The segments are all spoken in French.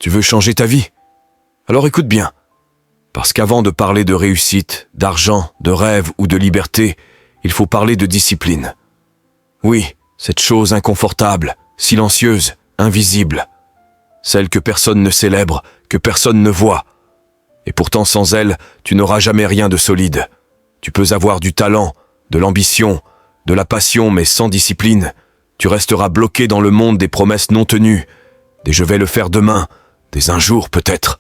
Tu veux changer ta vie? Alors écoute bien. Parce qu'avant de parler de réussite, d'argent, de rêve ou de liberté, il faut parler de discipline. Oui, cette chose inconfortable, silencieuse, invisible. Celle que personne ne célèbre, que personne ne voit. Et pourtant sans elle, tu n'auras jamais rien de solide. Tu peux avoir du talent, de l'ambition, de la passion, mais sans discipline, tu resteras bloqué dans le monde des promesses non tenues, des « je vais le faire demain », des « un jour peut-être ».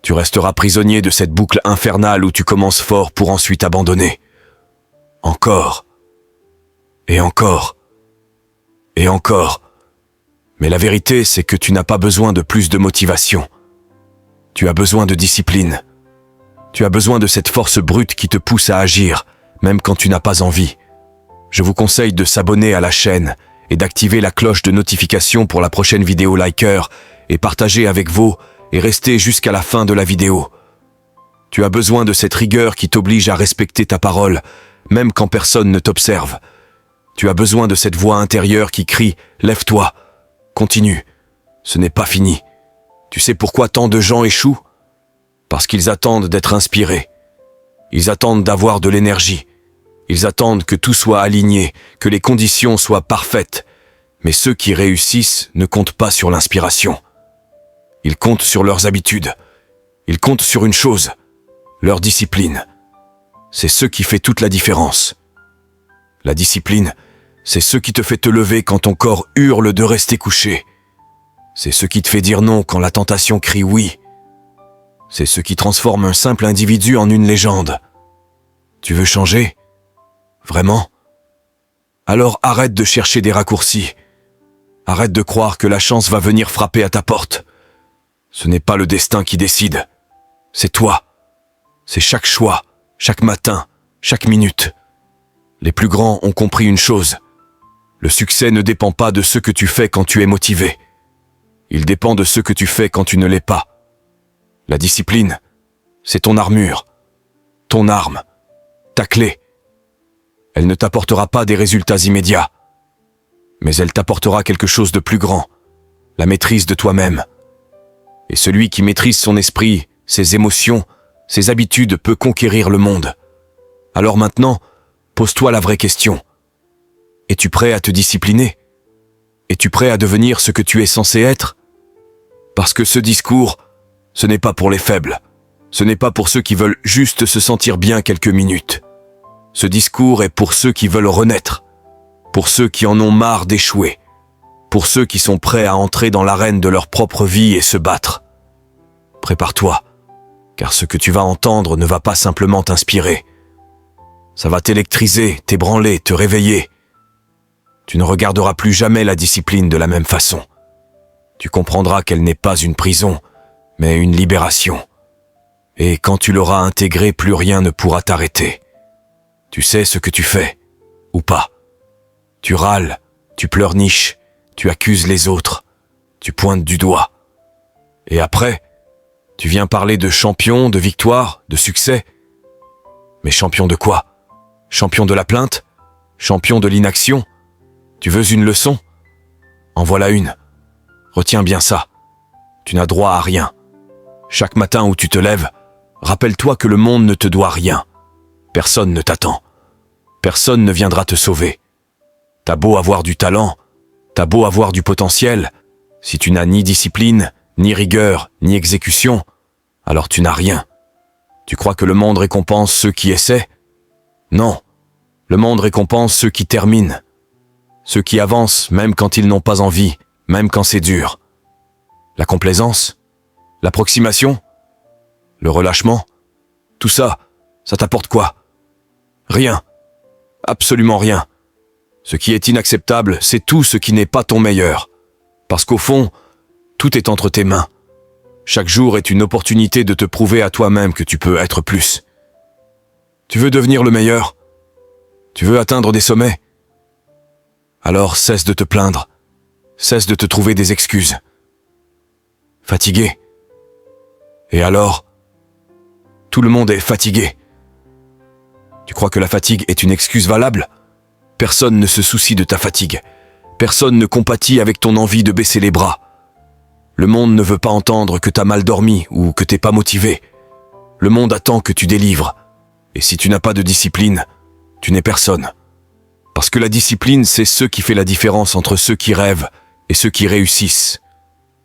Tu resteras prisonnier de cette boucle infernale où tu commences fort pour ensuite abandonner. Encore. Et encore. Et encore. Mais la vérité, c'est que tu n'as pas besoin de plus de motivation. Tu as besoin de discipline. Tu as besoin de cette force brute qui te pousse à agir, même quand tu n'as pas envie. Je vous conseille de s'abonner à la chaîne et d'activer la cloche de notification pour la prochaine vidéo liker et partager avec vous et rester jusqu'à la fin de la vidéo. Tu as besoin de cette rigueur qui t'oblige à respecter ta parole, même quand personne ne t'observe. Tu as besoin de cette voix intérieure qui crie « Lève-toi, continue, ce n'est pas fini ». Tu sais pourquoi tant de gens échouent? Parce qu'ils attendent d'être inspirés. Ils attendent d'avoir de l'énergie. Ils attendent que tout soit aligné, que les conditions soient parfaites. Mais ceux qui réussissent ne comptent pas sur l'inspiration. Ils comptent sur leurs habitudes. Ils comptent sur une chose, leur discipline. C'est ce qui fait toute la différence. La discipline, c'est ce qui te fait te lever quand ton corps hurle de rester couché. C'est ce qui te fait dire non quand la tentation crie oui. C'est ce qui transforme un simple individu en une légende. Tu veux changer? Vraiment? Alors arrête de chercher des raccourcis. Arrête de croire que la chance va venir frapper à ta porte. Ce n'est pas le destin qui décide. C'est toi. C'est chaque choix, chaque matin, chaque minute. Les plus grands ont compris une chose. Le succès ne dépend pas de ce que tu fais quand tu es motivé. Il dépend de ce que tu fais quand tu ne l'es pas. La discipline, c'est ton armure, ton arme, ta clé. Elle ne t'apportera pas des résultats immédiats, mais elle t'apportera quelque chose de plus grand, la maîtrise de toi-même. Et celui qui maîtrise son esprit, ses émotions, ses habitudes peut conquérir le monde. Alors maintenant, pose-toi la vraie question. Es-tu prêt à te discipliner? Es-tu prêt à devenir ce que tu es censé être? Parce que ce discours, ce n'est pas pour les faibles. Ce n'est pas pour ceux qui veulent juste se sentir bien quelques minutes. Ce discours est pour ceux qui veulent renaître, pour ceux qui en ont marre d'échouer, pour ceux qui sont prêts à entrer dans l'arène de leur propre vie et se battre. Prépare-toi, car ce que tu vas entendre ne va pas simplement t'inspirer. Ça va t'électriser, t'ébranler, te réveiller. Tu ne regarderas plus jamais la discipline de la même façon. Tu comprendras qu'elle n'est pas une prison, mais une libération. Et quand tu l'auras intégrée, plus rien ne pourra t'arrêter. Tu sais ce que tu fais, ou pas. Tu râles, tu pleurniches, tu accuses les autres, tu pointes du doigt. Et après, tu viens parler de champion, de victoire, de succès. Mais champion de quoi? Champion de la plainte? Champion de l'inaction? Tu veux une leçon? En voilà une. Retiens bien ça. Tu n'as droit à rien. Chaque matin où tu te lèves, rappelle-toi que le monde ne te doit rien. Personne ne t'attend. Personne ne viendra te sauver. T'as beau avoir du talent, t'as beau avoir du potentiel, si tu n'as ni discipline, ni rigueur, ni exécution, alors tu n'as rien. Tu crois que le monde récompense ceux qui essaient? Non. Le monde récompense ceux qui terminent. Ceux qui avancent même quand ils n'ont pas envie, même quand c'est dur. La complaisance? L'approximation? Le relâchement? Tout ça, ça t'apporte quoi? Rien. Absolument rien. Ce qui est inacceptable, c'est tout ce qui n'est pas ton meilleur. Parce qu'au fond, tout est entre tes mains. Chaque jour est une opportunité de te prouver à toi-même que tu peux être plus. Tu veux devenir le meilleur? Tu veux atteindre des sommets? Alors cesse de te plaindre. Cesse de te trouver des excuses. Fatigué? Et alors? Tout le monde est fatigué. Tu crois que la fatigue est une excuse valable? Personne ne se soucie de ta fatigue. Personne ne compatit avec ton envie de baisser les bras. Le monde ne veut pas entendre que t'as mal dormi ou que t'es pas motivé. Le monde attend que tu délivres. Et si tu n'as pas de discipline, tu n'es personne. Parce que la discipline, c'est ce qui fait la différence entre ceux qui rêvent et ceux qui réussissent.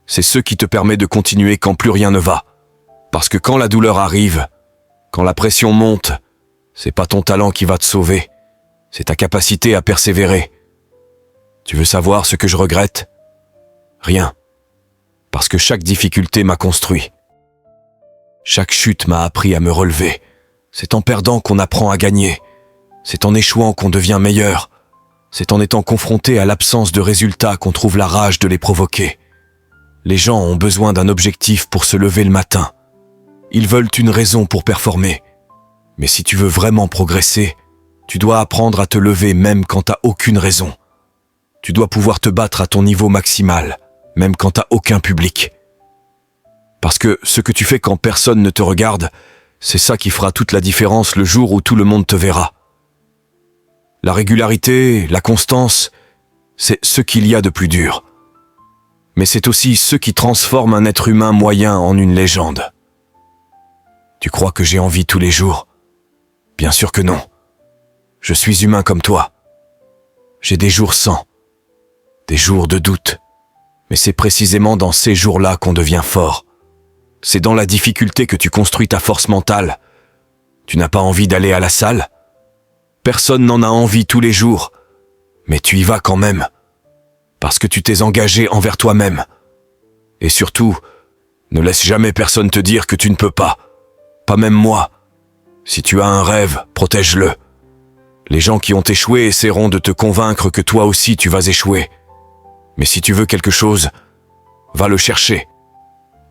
C'est ce qui te permet de continuer quand plus rien ne va. Parce que quand la douleur arrive, quand la pression monte, c'est pas ton talent qui va te sauver, c'est ta capacité à persévérer. Tu veux savoir ce que je regrette? Rien. Parce que chaque difficulté m'a construit. Chaque chute m'a appris à me relever. C'est en perdant qu'on apprend à gagner. C'est en échouant qu'on devient meilleur. C'est en étant confronté à l'absence de résultats qu'on trouve la rage de les provoquer. Les gens ont besoin d'un objectif pour se lever le matin. Ils veulent une raison pour performer. Mais si tu veux vraiment progresser, tu dois apprendre à te lever même quand t'as aucune raison. Tu dois pouvoir te battre à ton niveau maximal, même quand t'as aucun public. Parce que ce que tu fais quand personne ne te regarde, c'est ça qui fera toute la différence le jour où tout le monde te verra. La régularité, la constance, c'est ce qu'il y a de plus dur. Mais c'est aussi ce qui transforme un être humain moyen en une légende. Tu crois que j'ai envie tous les jours? Bien sûr que non. Je suis humain comme toi. J'ai des jours sans, des jours de doute. Mais c'est précisément dans ces jours-là qu'on devient fort. C'est dans la difficulté que tu construis ta force mentale. Tu n'as pas envie d'aller à la salle? Personne n'en a envie tous les jours. Mais tu y vas quand même. Parce que tu t'es engagé envers toi-même. Et surtout, ne laisse jamais personne te dire que tu ne peux pas. Pas même moi. Si tu as un rêve, protège-le. Les gens qui ont échoué essaieront de te convaincre que toi aussi tu vas échouer. Mais si tu veux quelque chose, va le chercher.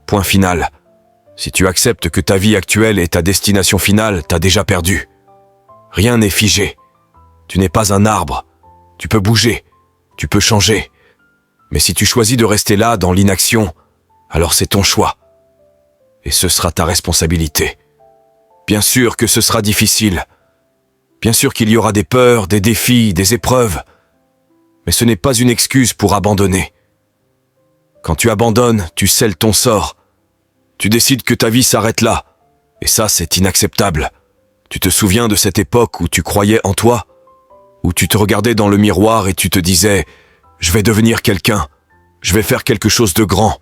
Point final. Si tu acceptes que ta vie actuelle est ta destination finale, t'as déjà perdu. Rien n'est figé. Tu n'es pas un arbre. Tu peux bouger. Tu peux changer. Mais si tu choisis de rester là, dans l'inaction, alors c'est ton choix. Et ce sera ta responsabilité. Bien sûr que ce sera difficile. Bien sûr qu'il y aura des peurs, des défis, des épreuves. Mais ce n'est pas une excuse pour abandonner. Quand tu abandonnes, tu scelles ton sort. Tu décides que ta vie s'arrête là. Et ça, c'est inacceptable. Tu te souviens de cette époque où tu croyais en toi? Où tu te regardais dans le miroir et tu te disais « Je vais devenir quelqu'un. Je vais faire quelque chose de grand. »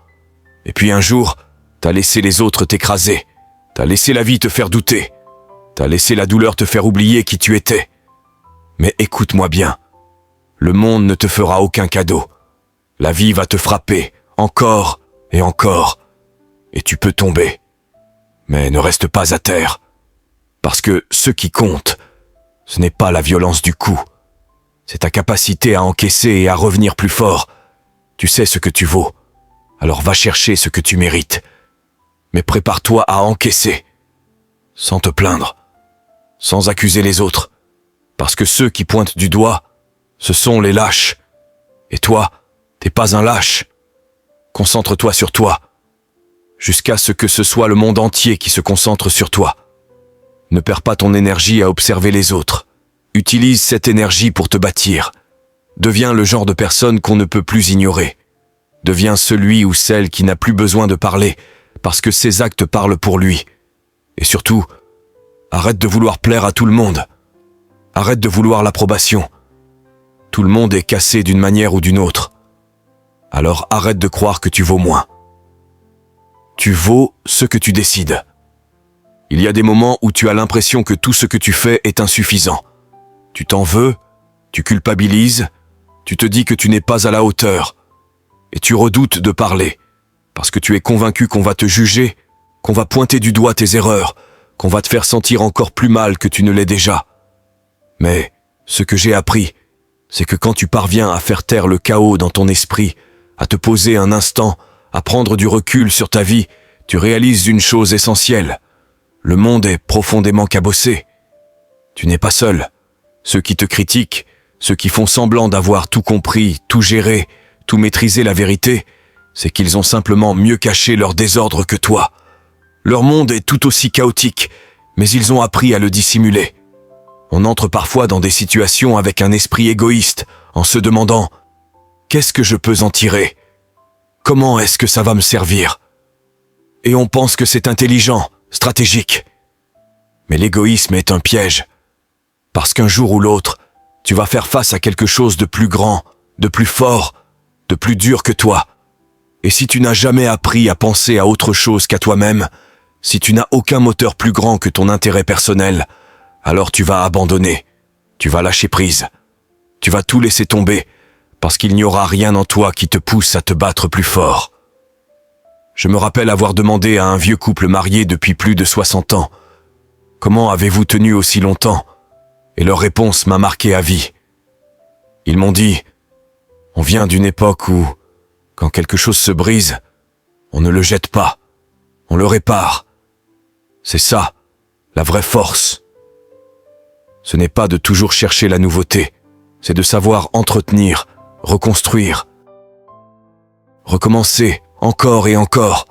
Et puis un jour, t'as laissé les autres t'écraser. T'as laissé la vie te faire douter. T'as laissé la douleur te faire oublier qui tu étais. Mais écoute-moi bien. Le monde ne te fera aucun cadeau. La vie va te frapper, encore et encore. Et tu peux tomber. Mais ne reste pas à terre. Parce que ce qui compte, ce n'est pas la violence du coup. C'est ta capacité à encaisser et à revenir plus fort. Tu sais ce que tu vaux. Alors va chercher ce que tu mérites. Mais prépare-toi à encaisser. Sans te plaindre. Sans accuser les autres. Parce que ceux qui pointent du doigt, ce sont les lâches. Et toi, t'es pas un lâche. Concentre-toi sur toi. Jusqu'à ce que ce soit le monde entier qui se concentre sur toi. Ne perds pas ton énergie à observer les autres. Utilise cette énergie pour te bâtir. Deviens le genre de personne qu'on ne peut plus ignorer. Deviens celui ou celle qui n'a plus besoin de parler, parce que ses actes parlent pour lui. Et surtout, arrête de vouloir plaire à tout le monde. Arrête de vouloir l'approbation. Tout le monde est cassé d'une manière ou d'une autre. Alors arrête de croire que tu vaux moins. Tu vaux ce que tu décides. Il y a des moments où tu as l'impression que tout ce que tu fais est insuffisant. Tu t'en veux, tu culpabilises, tu te dis que tu n'es pas à la hauteur. Et tu redoutes de parler, parce que tu es convaincu qu'on va te juger, qu'on va pointer du doigt tes erreurs, qu'on va te faire sentir encore plus mal que tu ne l'es déjà. Mais ce que j'ai appris, c'est que quand tu parviens à faire taire le chaos dans ton esprit, à te poser un instant, à prendre du recul sur ta vie, tu réalises une chose essentielle. Le monde est profondément cabossé. Tu n'es pas seul. Ceux qui te critiquent, ceux qui font semblant d'avoir tout compris, tout géré, tout maîtrisé la vérité, c'est qu'ils ont simplement mieux caché leur désordre que toi. Leur monde est tout aussi chaotique, mais ils ont appris à le dissimuler. On entre parfois dans des situations avec un esprit égoïste, en se demandant « Qu'est-ce que je peux en tirer ?» comment est-ce que ça va me servir? Et on pense que c'est intelligent, stratégique. Mais l'égoïsme est un piège. Parce qu'un jour ou l'autre, tu vas faire face à quelque chose de plus grand, de plus fort, de plus dur que toi. Et si tu n'as jamais appris à penser à autre chose qu'à toi-même, si tu n'as aucun moteur plus grand que ton intérêt personnel, alors tu vas abandonner, tu vas lâcher prise, tu vas tout laisser tomber, parce qu'il n'y aura rien en toi qui te pousse à te battre plus fort. Je me rappelle avoir demandé à un vieux couple marié depuis plus de 60 ans, « Comment avez-vous tenu aussi longtemps ?» Et leur réponse m'a marqué à vie. Ils m'ont dit, « On vient d'une époque où, quand quelque chose se brise, on ne le jette pas, on le répare. C'est ça, la vraie force. Ce n'est pas de toujours chercher la nouveauté, c'est de savoir entretenir, reconstruire, recommencer encore et encore.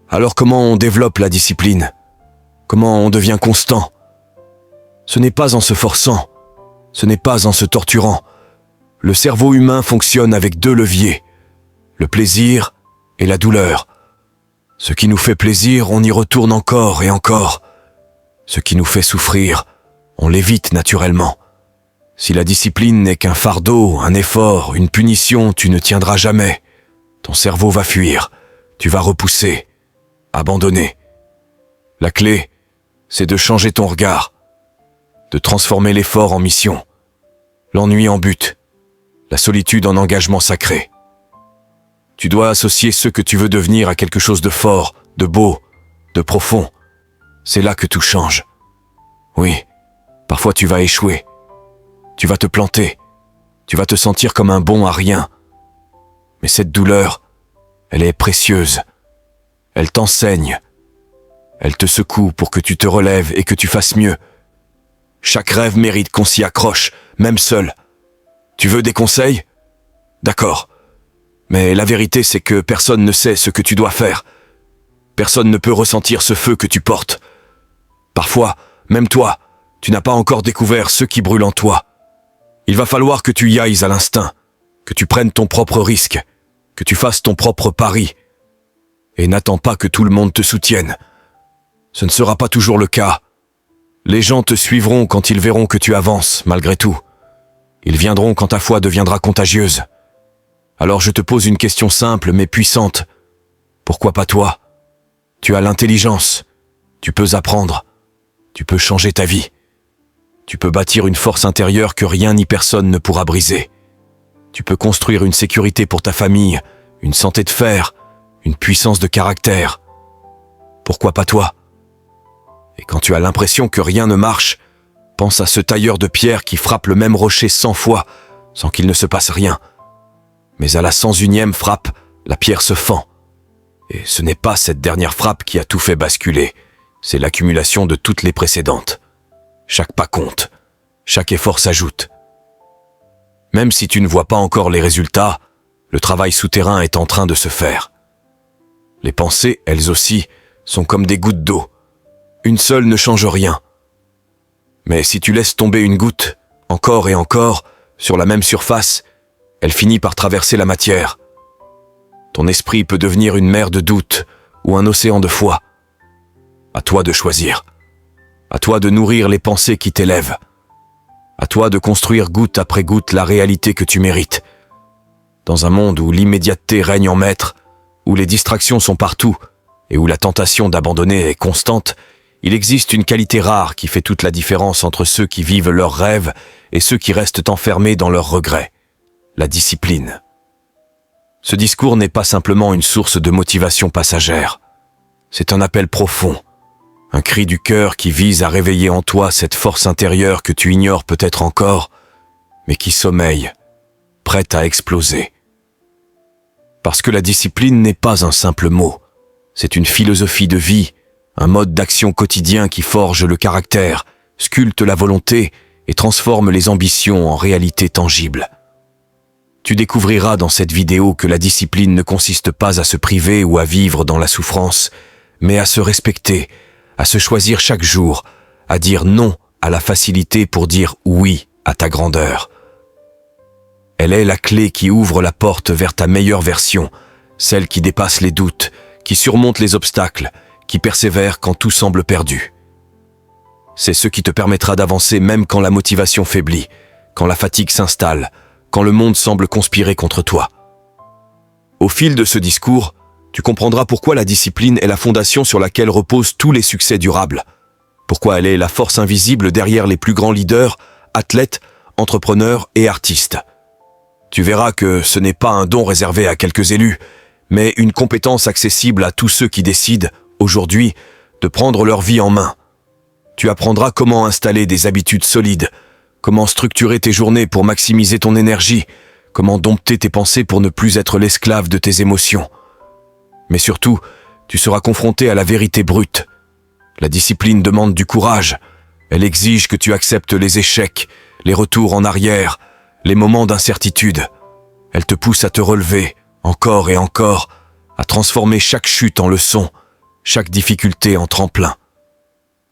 Alors comment on développe la discipline? Comment on devient constant? Ce n'est pas en se forçant, ce n'est pas en se torturant. Le cerveau humain fonctionne avec deux leviers, le plaisir et la douleur. Ce qui nous fait plaisir, on y retourne encore et encore. Ce qui nous fait souffrir, on l'évite naturellement. Si la discipline n'est qu'un fardeau, un effort, une punition, tu ne tiendras jamais. Ton cerveau va fuir, tu vas repousser, abandonner. La clé, c'est de changer ton regard, de transformer l'effort en mission, l'ennui en but, la solitude en engagement sacré. Tu dois associer ce que tu veux devenir à quelque chose de fort, de beau, de profond. C'est là que tout change. Oui, parfois tu vas échouer. Tu vas te planter. Tu vas te sentir comme un bon à rien. Mais cette douleur, elle est précieuse. Elle t'enseigne. Elle te secoue pour que tu te relèves et que tu fasses mieux. Chaque rêve mérite qu'on s'y accroche, même seul. Tu veux des conseils? D'accord. Mais la vérité, c'est que personne ne sait ce que tu dois faire. Personne ne peut ressentir ce feu que tu portes. Parfois, même toi, tu n'as pas encore découvert ce qui brûle en toi. Il va falloir que tu y ailles à l'instinct, que tu prennes ton propre risque, que tu fasses ton propre pari. Et n'attends pas que tout le monde te soutienne. Ce ne sera pas toujours le cas. Les gens te suivront quand ils verront que tu avances, malgré tout. Ils viendront quand ta foi deviendra contagieuse. Alors je te pose une question simple mais puissante. Pourquoi pas toi? Tu as l'intelligence. Tu peux apprendre. Tu peux changer ta vie. Tu peux bâtir une force intérieure que rien ni personne ne pourra briser. Tu peux construire une sécurité pour ta famille, une santé de fer, une puissance de caractère. Pourquoi pas toi? Et quand tu as l'impression que rien ne marche, pense à ce tailleur de pierre qui frappe le même rocher 100 fois sans qu'il ne se passe rien. Mais à la 101e frappe, la pierre se fend. Et ce n'est pas cette dernière frappe qui a tout fait basculer, c'est l'accumulation de toutes les précédentes. Chaque pas compte, chaque effort s'ajoute. Même si tu ne vois pas encore les résultats, le travail souterrain est en train de se faire. Les pensées, elles aussi, sont comme des gouttes d'eau. Une seule ne change rien. Mais si tu laisses tomber une goutte, encore et encore, sur la même surface, elle finit par traverser la matière. Ton esprit peut devenir une mer de doute ou un océan de foi. À toi de choisir. À toi de nourrir les pensées qui t'élèvent. À toi de construire goutte après goutte la réalité que tu mérites. Dans un monde où l'immédiateté règne en maître, où les distractions sont partout et où la tentation d'abandonner est constante, il existe une qualité rare qui fait toute la différence entre ceux qui vivent leurs rêves et ceux qui restent enfermés dans leurs regrets. La discipline. Ce discours n'est pas simplement une source de motivation passagère. C'est un appel profond, un cri du cœur qui vise à réveiller en toi cette force intérieure que tu ignores peut-être encore, mais qui sommeille, prête à exploser. Parce que la discipline n'est pas un simple mot, c'est une philosophie de vie, un mode d'action quotidien qui forge le caractère, sculpte la volonté et transforme les ambitions en réalité tangible. Tu découvriras dans cette vidéo que la discipline ne consiste pas à se priver ou à vivre dans la souffrance, mais à se respecter, à se choisir chaque jour, à dire non à la facilité pour dire oui à ta grandeur. Elle est la clé qui ouvre la porte vers ta meilleure version, celle qui dépasse les doutes, qui surmonte les obstacles, qui persévère quand tout semble perdu. C'est ce qui te permettra d'avancer même quand la motivation faiblit, quand la fatigue s'installe, quand le monde semble conspirer contre toi. Au fil de ce discours, tu comprendras pourquoi la discipline est la fondation sur laquelle reposent tous les succès durables, pourquoi elle est la force invisible derrière les plus grands leaders, athlètes, entrepreneurs et artistes. Tu verras que ce n'est pas un don réservé à quelques élus, mais une compétence accessible à tous ceux qui décident, aujourd'hui, de prendre leur vie en main. Tu apprendras comment installer des habitudes solides, comment structurer tes journées pour maximiser ton énergie, comment dompter tes pensées pour ne plus être l'esclave de tes émotions. Mais surtout, tu seras confronté à la vérité brute. La discipline demande du courage. Elle exige que tu acceptes les échecs, les retours en arrière, les moments d'incertitude. Elle te pousse à te relever, encore et encore, à transformer chaque chute en leçon, chaque difficulté en tremplin.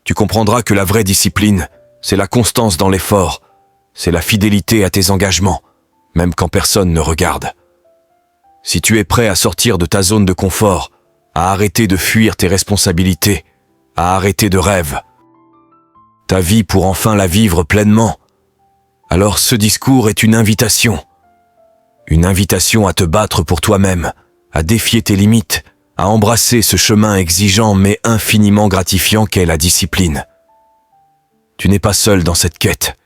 Tu comprendras que la vraie discipline, c'est la constance dans l'effort, c'est la fidélité à tes engagements, même quand personne ne regarde. Si tu es prêt à sortir de ta zone de confort, à arrêter de fuir tes responsabilités, à arrêter de rêve, ta vie pour enfin la vivre pleinement, alors ce discours est une invitation à te battre pour toi-même, à défier tes limites, à embrasser ce chemin exigeant mais infiniment gratifiant qu'est la discipline. Tu n'es pas seul dans cette quête.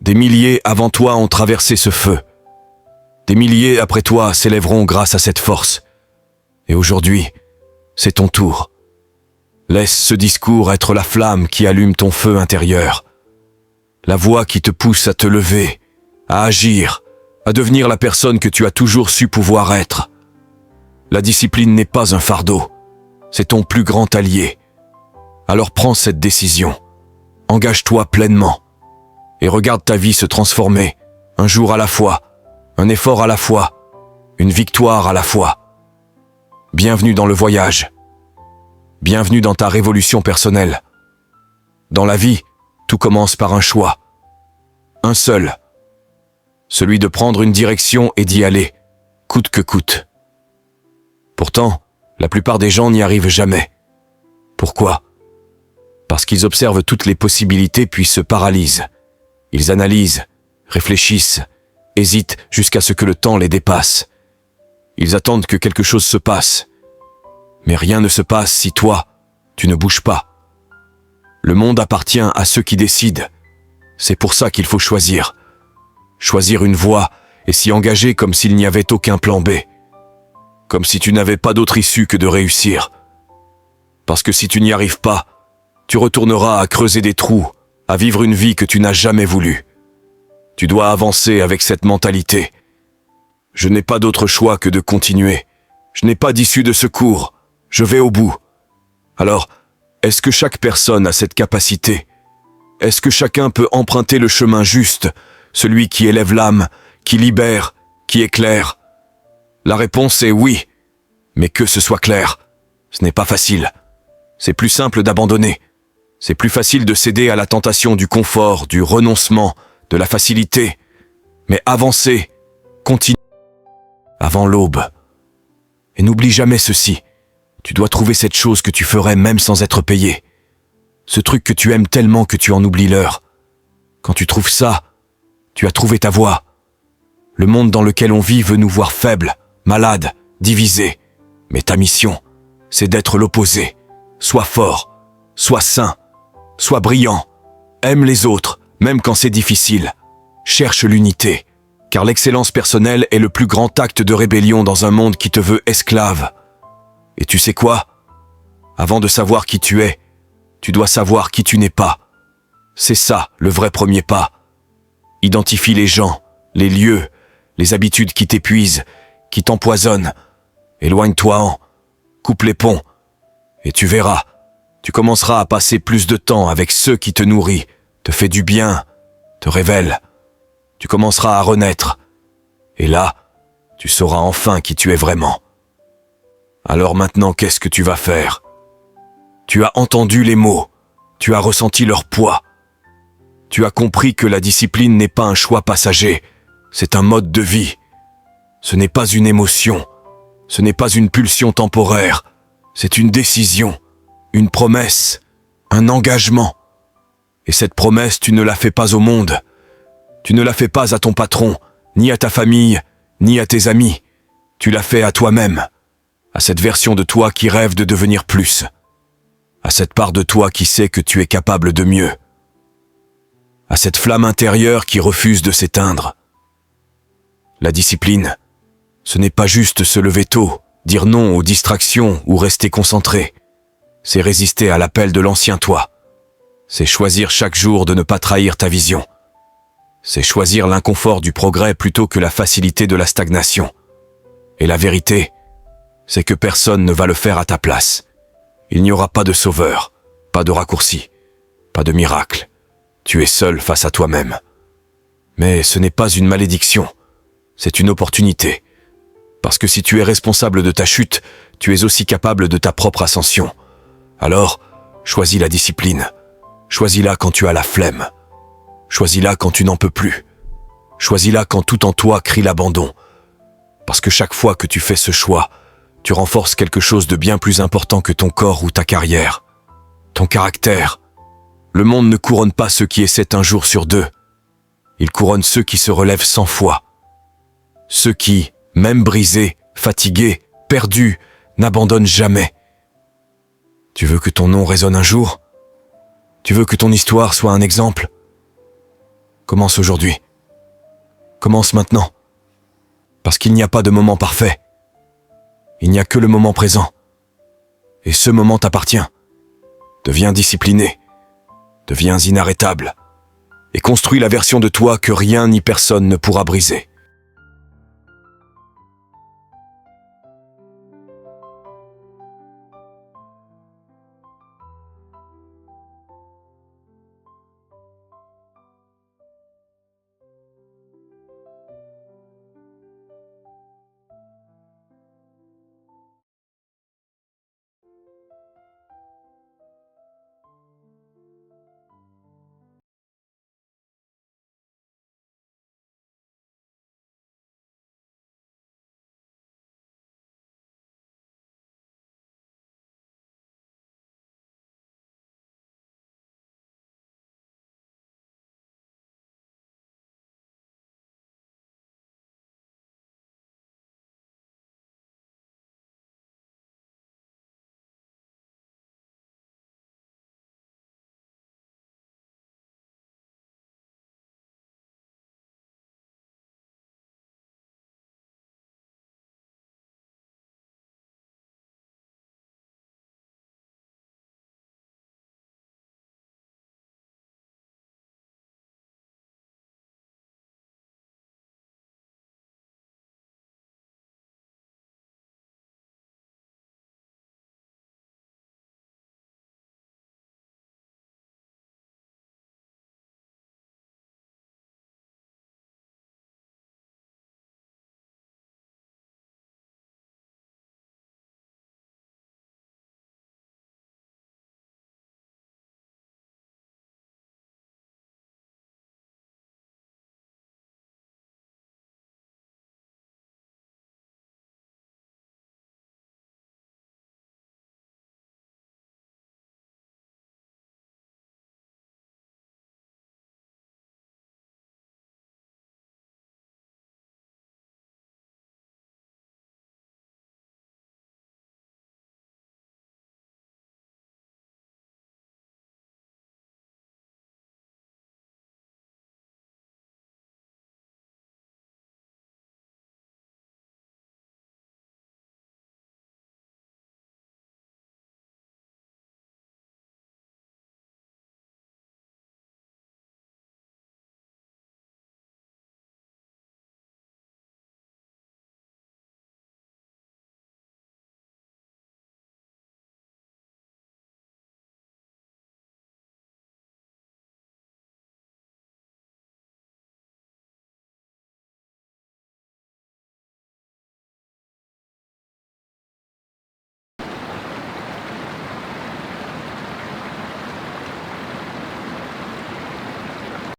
Des milliers avant toi ont traversé ce feu. Des milliers après toi s'élèveront grâce à cette force. Et aujourd'hui, c'est ton tour. Laisse ce discours être la flamme qui allume ton feu intérieur. La voix qui te pousse à te lever, à agir, à devenir la personne que tu as toujours su pouvoir être. La discipline n'est pas un fardeau, c'est ton plus grand allié. Alors prends cette décision, engage-toi pleinement et regarde ta vie se transformer, un jour à la fois, un effort à la fois, une victoire à la fois. Bienvenue dans le voyage. Bienvenue dans ta révolution personnelle. Dans la vie, tout commence par un choix. Un seul. Celui de prendre une direction et d'y aller, coûte que coûte. Pourtant, la plupart des gens n'y arrivent jamais. Pourquoi ? Parce qu'ils observent toutes les possibilités puis se paralysent. Ils analysent, réfléchissent, hésitent jusqu'à ce que le temps les dépasse. Ils attendent que quelque chose se passe. Mais rien ne se passe si toi, tu ne bouges pas. Le monde appartient à ceux qui décident. C'est pour ça qu'il faut choisir. Choisir une voie et s'y engager comme s'il n'y avait aucun plan B. Comme si tu n'avais pas d'autre issue que de réussir. Parce que si tu n'y arrives pas, tu retourneras à creuser des trous, à vivre une vie que tu n'as jamais voulu. Tu dois avancer avec cette mentalité. Je n'ai pas d'autre choix que de continuer. Je n'ai pas d'issue de secours. Je vais au bout. Alors, est-ce que chaque personne a cette capacité ? Est-ce que chacun peut emprunter le chemin juste, celui qui élève l'âme, qui libère, qui éclaire ? La réponse est oui, mais que ce soit clair, ce n'est pas facile. C'est plus simple d'abandonner. C'est plus facile de céder à la tentation du confort, du renoncement, de la facilité. Mais avancer, continue, avant l'aube. Et n'oublie jamais ceci. Tu dois trouver cette chose que tu ferais même sans être payé. Ce truc que tu aimes tellement que tu en oublies l'heure. Quand tu trouves ça, tu as trouvé ta voie. Le monde dans lequel on vit veut nous voir faibles, malades, divisés. Mais ta mission, c'est d'être l'opposé. Sois fort, sois sain, sois brillant. Aime les autres, même quand c'est difficile. Cherche l'unité, car l'excellence personnelle est le plus grand acte de rébellion dans un monde qui te veut esclave. Et tu sais quoi ? Avant de savoir qui tu es, tu dois savoir qui tu n'es pas. C'est ça, le vrai premier pas. Identifie les gens, les lieux, les habitudes qui t'épuisent, qui t'empoisonnent. Éloigne-toi-en, coupe les ponts, et tu verras, tu commenceras à passer plus de temps avec ceux qui te nourrissent, te fait du bien, te révèlent. Tu commenceras à renaître, et là, tu sauras enfin qui tu es vraiment. Alors maintenant, qu'est-ce que tu vas faire ? Tu as entendu les mots, tu as ressenti leur poids. Tu as compris que la discipline n'est pas un choix passager, c'est un mode de vie. Ce n'est pas une émotion, Ce n'est pas une pulsion temporaire, c'est une décision, une promesse, un engagement. Et cette promesse, tu ne la fais pas au monde. Tu ne la fais pas à ton patron, ni à ta famille, ni à tes amis. Tu la fais à toi-même, à cette version de toi qui rêve de devenir plus, à cette part de toi qui sait que tu es capable de mieux, à cette flamme intérieure qui refuse de s'éteindre. La discipline, ce n'est pas juste se lever tôt, dire non aux distractions ou rester concentré. C'est résister à l'appel de l'ancien toi. C'est choisir chaque jour de ne pas trahir ta vision. C'est choisir l'inconfort du progrès plutôt que la facilité de la stagnation. Et la vérité, c'est que personne ne va le faire à ta place. Il n'y aura pas de sauveur, pas de raccourci, pas de miracle. Tu es seul face à toi-même. Mais ce n'est pas une malédiction, c'est une opportunité. Parce que si tu es responsable de ta chute, tu es aussi capable de ta propre ascension. Alors, choisis la discipline. Choisis-la quand tu as la flemme. Choisis-la quand tu n'en peux plus. Choisis-la quand tout en toi crie l'abandon. Parce que chaque fois que tu fais ce choix, tu renforces quelque chose de bien plus important que ton corps ou ta carrière. Ton caractère. Le monde ne couronne pas ceux qui essaient un jour sur deux. Il couronne ceux qui se relèvent 100 fois. Ceux qui, même brisés, fatigués, perdus, n'abandonnent jamais. Tu veux que ton nom résonne un jour ? Tu veux que ton histoire soit un exemple ? Commence aujourd'hui. Commence maintenant. Parce qu'il n'y a pas de moment parfait. Il n'y a que le moment présent. Et ce moment t'appartient. Deviens discipliné. Deviens inarrêtable. Et construis la version de toi que rien ni personne ne pourra briser.